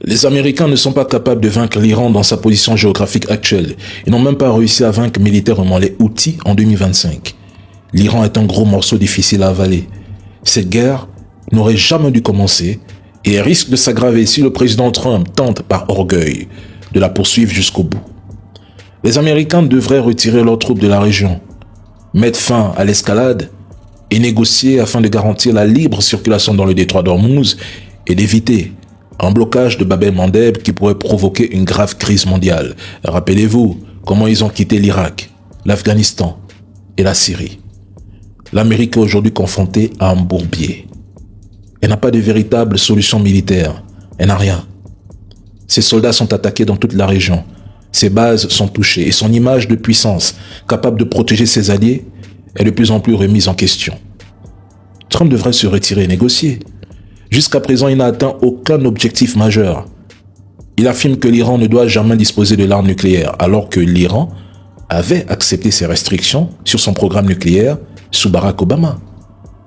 Les Américains ne sont pas capables de vaincre l'Iran dans sa position géographique actuelle. Ils n'ont même pas réussi à vaincre militairement les Houthis en 2025. L'Iran est un gros morceau difficile à avaler. Cette guerre n'aurait jamais dû commencer et elle risque de s'aggraver si le président Trump tente par orgueil de la poursuivre jusqu'au bout. Les Américains devraient retirer leurs troupes de la région, mettre fin à l'escalade et négocier afin de garantir la libre circulation dans le détroit d'Ormuz et d'éviter un blocage de Bab el-Mandeb qui pourrait provoquer une grave crise mondiale. Rappelez-vous comment ils ont quitté l'Irak, l'Afghanistan et la Syrie. L'Amérique est aujourd'hui confrontée à un bourbier. Elle n'a pas de véritable solution militaire. Elle n'a rien. Ses soldats sont attaqués dans toute la région. Ses bases sont touchées et son image de puissance, capable de protéger ses alliés, est de plus en plus remise en question. Trump devrait se retirer et négocier. Jusqu'à présent, il n'a atteint aucun objectif majeur. Il affirme que l'Iran ne doit jamais disposer de l'arme nucléaire, alors que l'Iran avait accepté ses restrictions sur son programme nucléaire sous Barack Obama.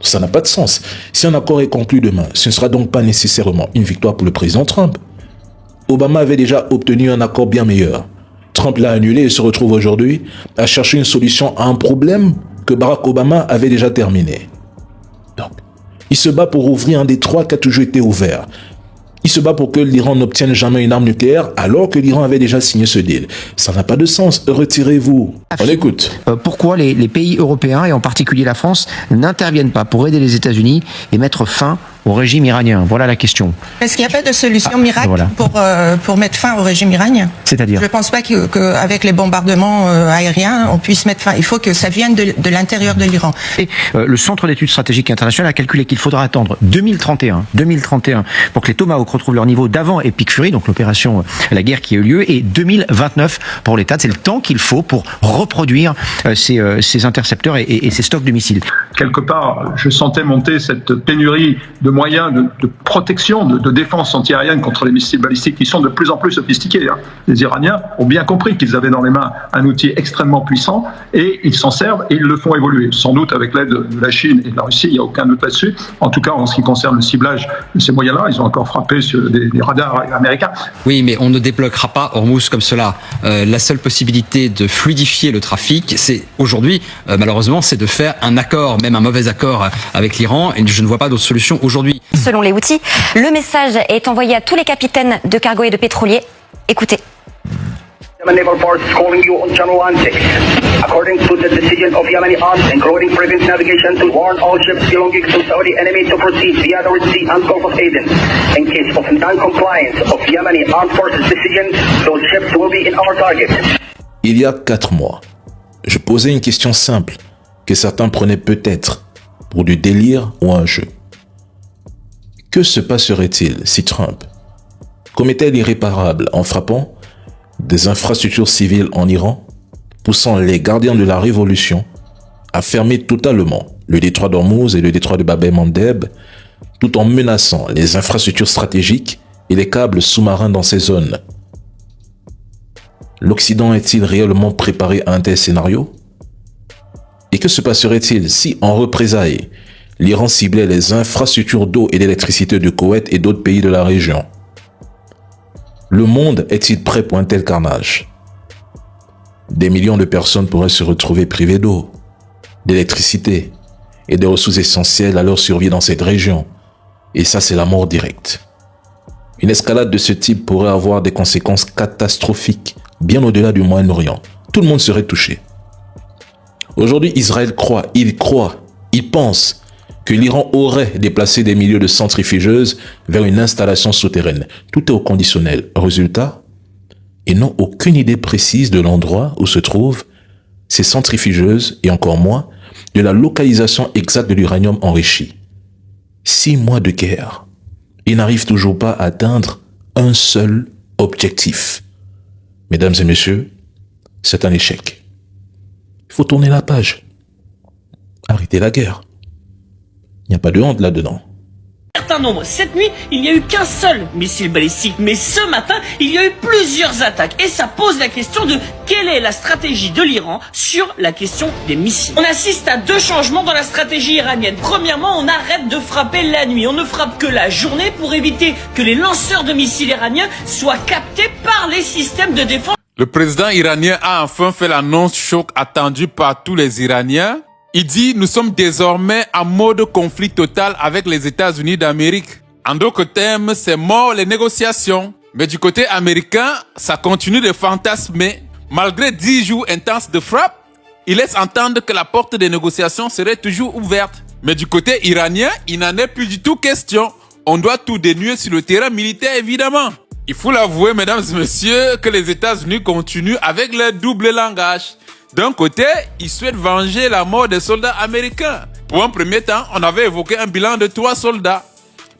Ça n'a pas de sens. Si un accord est conclu demain, ce ne sera donc pas nécessairement une victoire pour le président Trump. Obama avait déjà obtenu un accord bien meilleur. Trump l'a annulé et se retrouve aujourd'hui à chercher une solution à un problème que Barack Obama avait déjà terminé. Donc, il se bat pour ouvrir un détroit qui a toujours été ouvert. Il se bat pour que l'Iran n'obtienne jamais une arme nucléaire alors que l'Iran avait déjà signé ce deal. Ça n'a pas de sens. Retirez-vous. On écoute. Pourquoi les pays européens, et en particulier la France, n'interviennent pas pour aider les États-Unis et mettre fin au régime iranien? Voilà la question. Est-ce qu'il n'y a pas de solution miracle pour mettre fin au régime iranien? C'est-à-dire? Je ne pense pas qu'avec les bombardements aériens, on puisse mettre fin. Il faut que ça vienne de l'intérieur de l'Iran. Le Centre d'études stratégiques internationales a calculé qu'il faudra attendre 2031 pour que les Tomahawk retrouvent leur niveau d'avant Epic Fury, donc l'opération, la guerre qui a eu lieu, et 2029 pour les THAAD. C'est le temps qu'il faut pour reproduire ces intercepteurs et ces stocks de missiles. Quelque part, je sentais monter cette pénurie de moyens de protection, de défense antiaérienne contre les missiles balistiques qui sont de plus en plus sophistiqués. Les Iraniens ont bien compris qu'ils avaient dans les mains un outil extrêmement puissant et ils s'en servent et ils le font évoluer. Sans doute avec l'aide de la Chine et de la Russie, il n'y a aucun doute là-dessus. En tout cas, en ce qui concerne le ciblage de ces moyens-là, ils ont encore frappé sur des radars américains. Oui, mais on ne débloquera pas Hormuz comme cela. La seule possibilité de fluidifier le trafic, c'est aujourd'hui, malheureusement, c'est de faire un accord, même un mauvais accord avec l'Iran, et je ne vois pas d'autre solution aujourd'hui. Selon les Houthis, le message est envoyé à tous les capitaines de cargo et de pétroliers. Écoutez. Naval Force calling you on Channel 16. According to the decision of Yemeni arms, including prevent navigation to warn all ships belonging to Saudi enemy to proceed via the Red Sea and Gulf of Aden. In case of non-compliance of Yemeni armed forces decision, those ships will be in our target. Il y a 4 mois, je posais une question simple que certains prenaient peut-être pour du délire ou un jeu. Que se passerait-il si Trump commettait l'irréparable en frappant des infrastructures civiles en Iran, poussant les gardiens de la révolution à fermer totalement le détroit d'Ormuz et le détroit de Bab el-Mandeb, tout en menaçant les infrastructures stratégiques et les câbles sous-marins dans ces zones? L'Occident est-il réellement préparé à un tel scénario? Et que se passerait-il si, en représailles, l'Iran ciblait les infrastructures d'eau et d'électricité de Koweït et d'autres pays de la région? Le monde est-il prêt pour un tel carnage? Des millions de personnes pourraient se retrouver privées d'eau, d'électricité et des ressources essentielles à leur survie dans cette région. Et ça, c'est la mort directe. Une escalade de ce type pourrait avoir des conséquences catastrophiques, bien au-delà du Moyen-Orient. Tout le monde serait touché. Aujourd'hui, Israël il pense que l'Iran aurait déplacé des milliers de centrifugeuses vers une installation souterraine. Tout est au conditionnel. Résultat, ils n'ont aucune idée précise de l'endroit où se trouvent ces centrifugeuses et encore moins de la localisation exacte de l'uranium enrichi. 6 mois de guerre. Ils n'arrivent toujours pas à atteindre un seul objectif. Mesdames et messieurs, c'est un échec. Il faut tourner la page. Arrêtez la guerre. Il n'y a pas de honte là-dedans. certain nombre. Cette nuit, il n'y a eu qu'un seul missile balistique, mais ce matin, il y a eu plusieurs attaques. Et ça pose la question de quelle est la stratégie de l'Iran sur la question des missiles. On assiste à deux changements dans la stratégie iranienne. Premièrement, on arrête de frapper la nuit. On ne frappe que la journée pour éviter que les lanceurs de missiles iraniens soient captés par les systèmes de défense. Le président iranien a enfin fait l'annonce choc attendue par tous les Iraniens. Il dit « Nous sommes désormais en mode conflit total avec les États-Unis d'Amérique. En d'autres termes, c'est mort les négociations. » Mais du côté américain, ça continue de fantasmer. Malgré 10 jours intenses de frappe, il laisse entendre que la porte des négociations serait toujours ouverte. Mais du côté iranien, il n'en est plus du tout question. On doit tout dénouer sur le terrain militaire, évidemment. Il faut l'avouer, mesdames et messieurs, que les États-Unis continuent avec leur double langage. D'un côté, ils souhaitent venger la mort des soldats américains. Pour un premier temps, on avait évoqué un bilan de 3 soldats.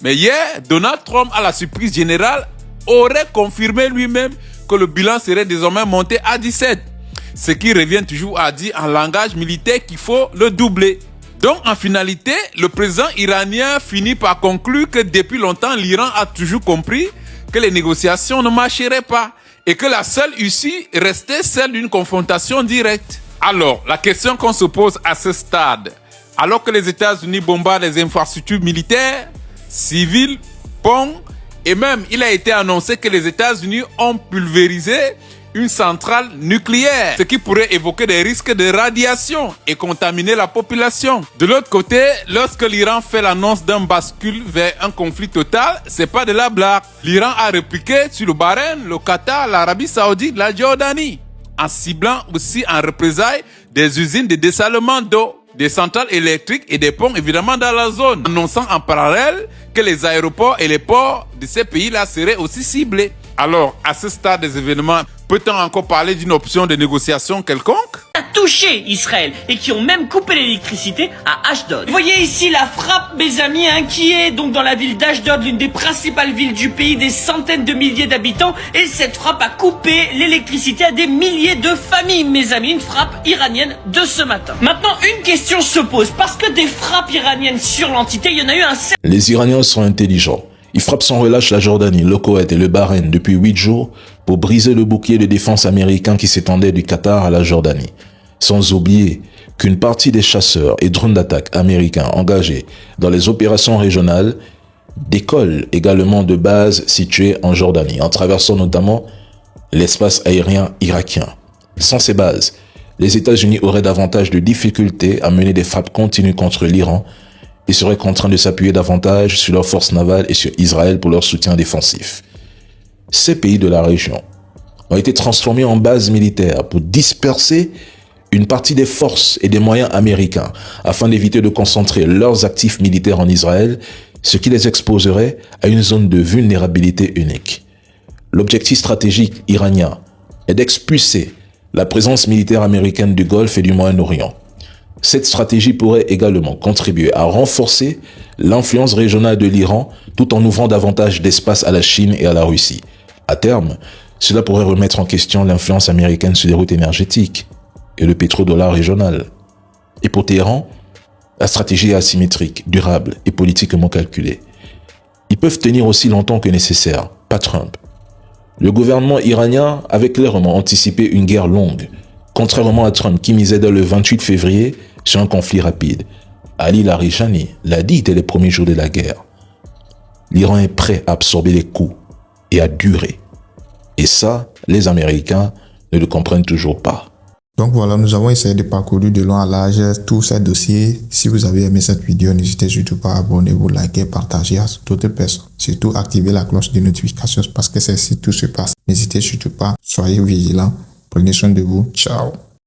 Mais hier, Donald Trump, à la surprise générale, aurait confirmé lui-même que le bilan serait désormais monté à 17. Ce qui revient toujours à dire en langage militaire qu'il faut le doubler. Donc, en finalité, le président iranien finit par conclure que depuis longtemps, l'Iran a toujours compris que les négociations ne marcheraient pas et que la seule issue restait celle d'une confrontation directe. Alors, la question qu'on se pose à ce stade, alors que les États-Unis bombardent les infrastructures militaires, civiles, ponts, et même il a été annoncé que les États-Unis ont pulvérisé une centrale nucléaire, ce qui pourrait évoquer des risques de radiation et contaminer la population. De l'autre côté, lorsque l'Iran fait l'annonce d'un bascule vers un conflit total, c'est pas de la blague. L'Iran a répliqué sur le Bahreïn, le Qatar, l'Arabie Saoudite, la Jordanie, en ciblant aussi en représailles des usines de dessalement d'eau, des centrales électriques et des ponts évidemment dans la zone, annonçant en parallèle que les aéroports et les ports de ces pays-là seraient aussi ciblés. Alors, à ce stade des événements, peut-on encore parler d'une option de négociation quelconque? A touché Israël et qui ont même coupé l'électricité à Ashdod. Vous voyez ici la frappe, mes amis, qui est donc dans la ville d'Ashdod, l'une des principales villes du pays, des centaines de milliers d'habitants, et cette frappe a coupé l'électricité à des milliers de familles, mes amis, une frappe iranienne de ce matin. Maintenant, une question se pose, parce que des frappes iraniennes sur l'entité, il y en a eu un... Les Iraniens sont intelligents. Ils frappent sans relâche la Jordanie, le Koweït et le Bahreïn depuis 8 jours pour briser le bouclier de défense américain qui s'étendait du Qatar à la Jordanie. Sans oublier qu'une partie des chasseurs et drones d'attaque américains engagés dans les opérations régionales décollent également de bases situées en Jordanie, en traversant notamment l'espace aérien irakien. Sans ces bases, les États-Unis auraient davantage de difficultés à mener des frappes continues contre l'Iran et seraient contraints de s'appuyer davantage sur leurs forces navales et sur Israël pour leur soutien défensif. Ces pays de la région ont été transformés en bases militaires pour disperser une partie des forces et des moyens américains afin d'éviter de concentrer leurs actifs militaires en Israël, ce qui les exposerait à une zone de vulnérabilité unique. L'objectif stratégique iranien est d'expulser la présence militaire américaine du Golfe et du Moyen-Orient. Cette stratégie pourrait également contribuer à renforcer l'influence régionale de l'Iran tout en ouvrant davantage d'espace à la Chine et à la Russie. À terme, cela pourrait remettre en question l'influence américaine sur les routes énergétiques et le pétrodollar régional. Et pour Téhéran, la stratégie est asymétrique, durable et politiquement calculée. Ils peuvent tenir aussi longtemps que nécessaire, pas Trump. Le gouvernement iranien avait clairement anticipé une guerre longue, contrairement à Trump qui misait dès le 28 février sur un conflit rapide. Ali Larijani l'a dit dès les premiers jours de la guerre. L'Iran est prêt à absorber les coups et à durer. Et ça, les Américains ne le comprennent toujours pas. Donc voilà, nous avons essayé de parcourir de long à large tous ces dossiers. Si vous avez aimé cette vidéo, n'hésitez surtout pas à abonner-vous, liker, partager à d'autres personnes. Surtout, activez la cloche de notification parce que c'est ici tout se passe. N'hésitez surtout pas, soyez vigilants. Prenez soin de vous. Ciao.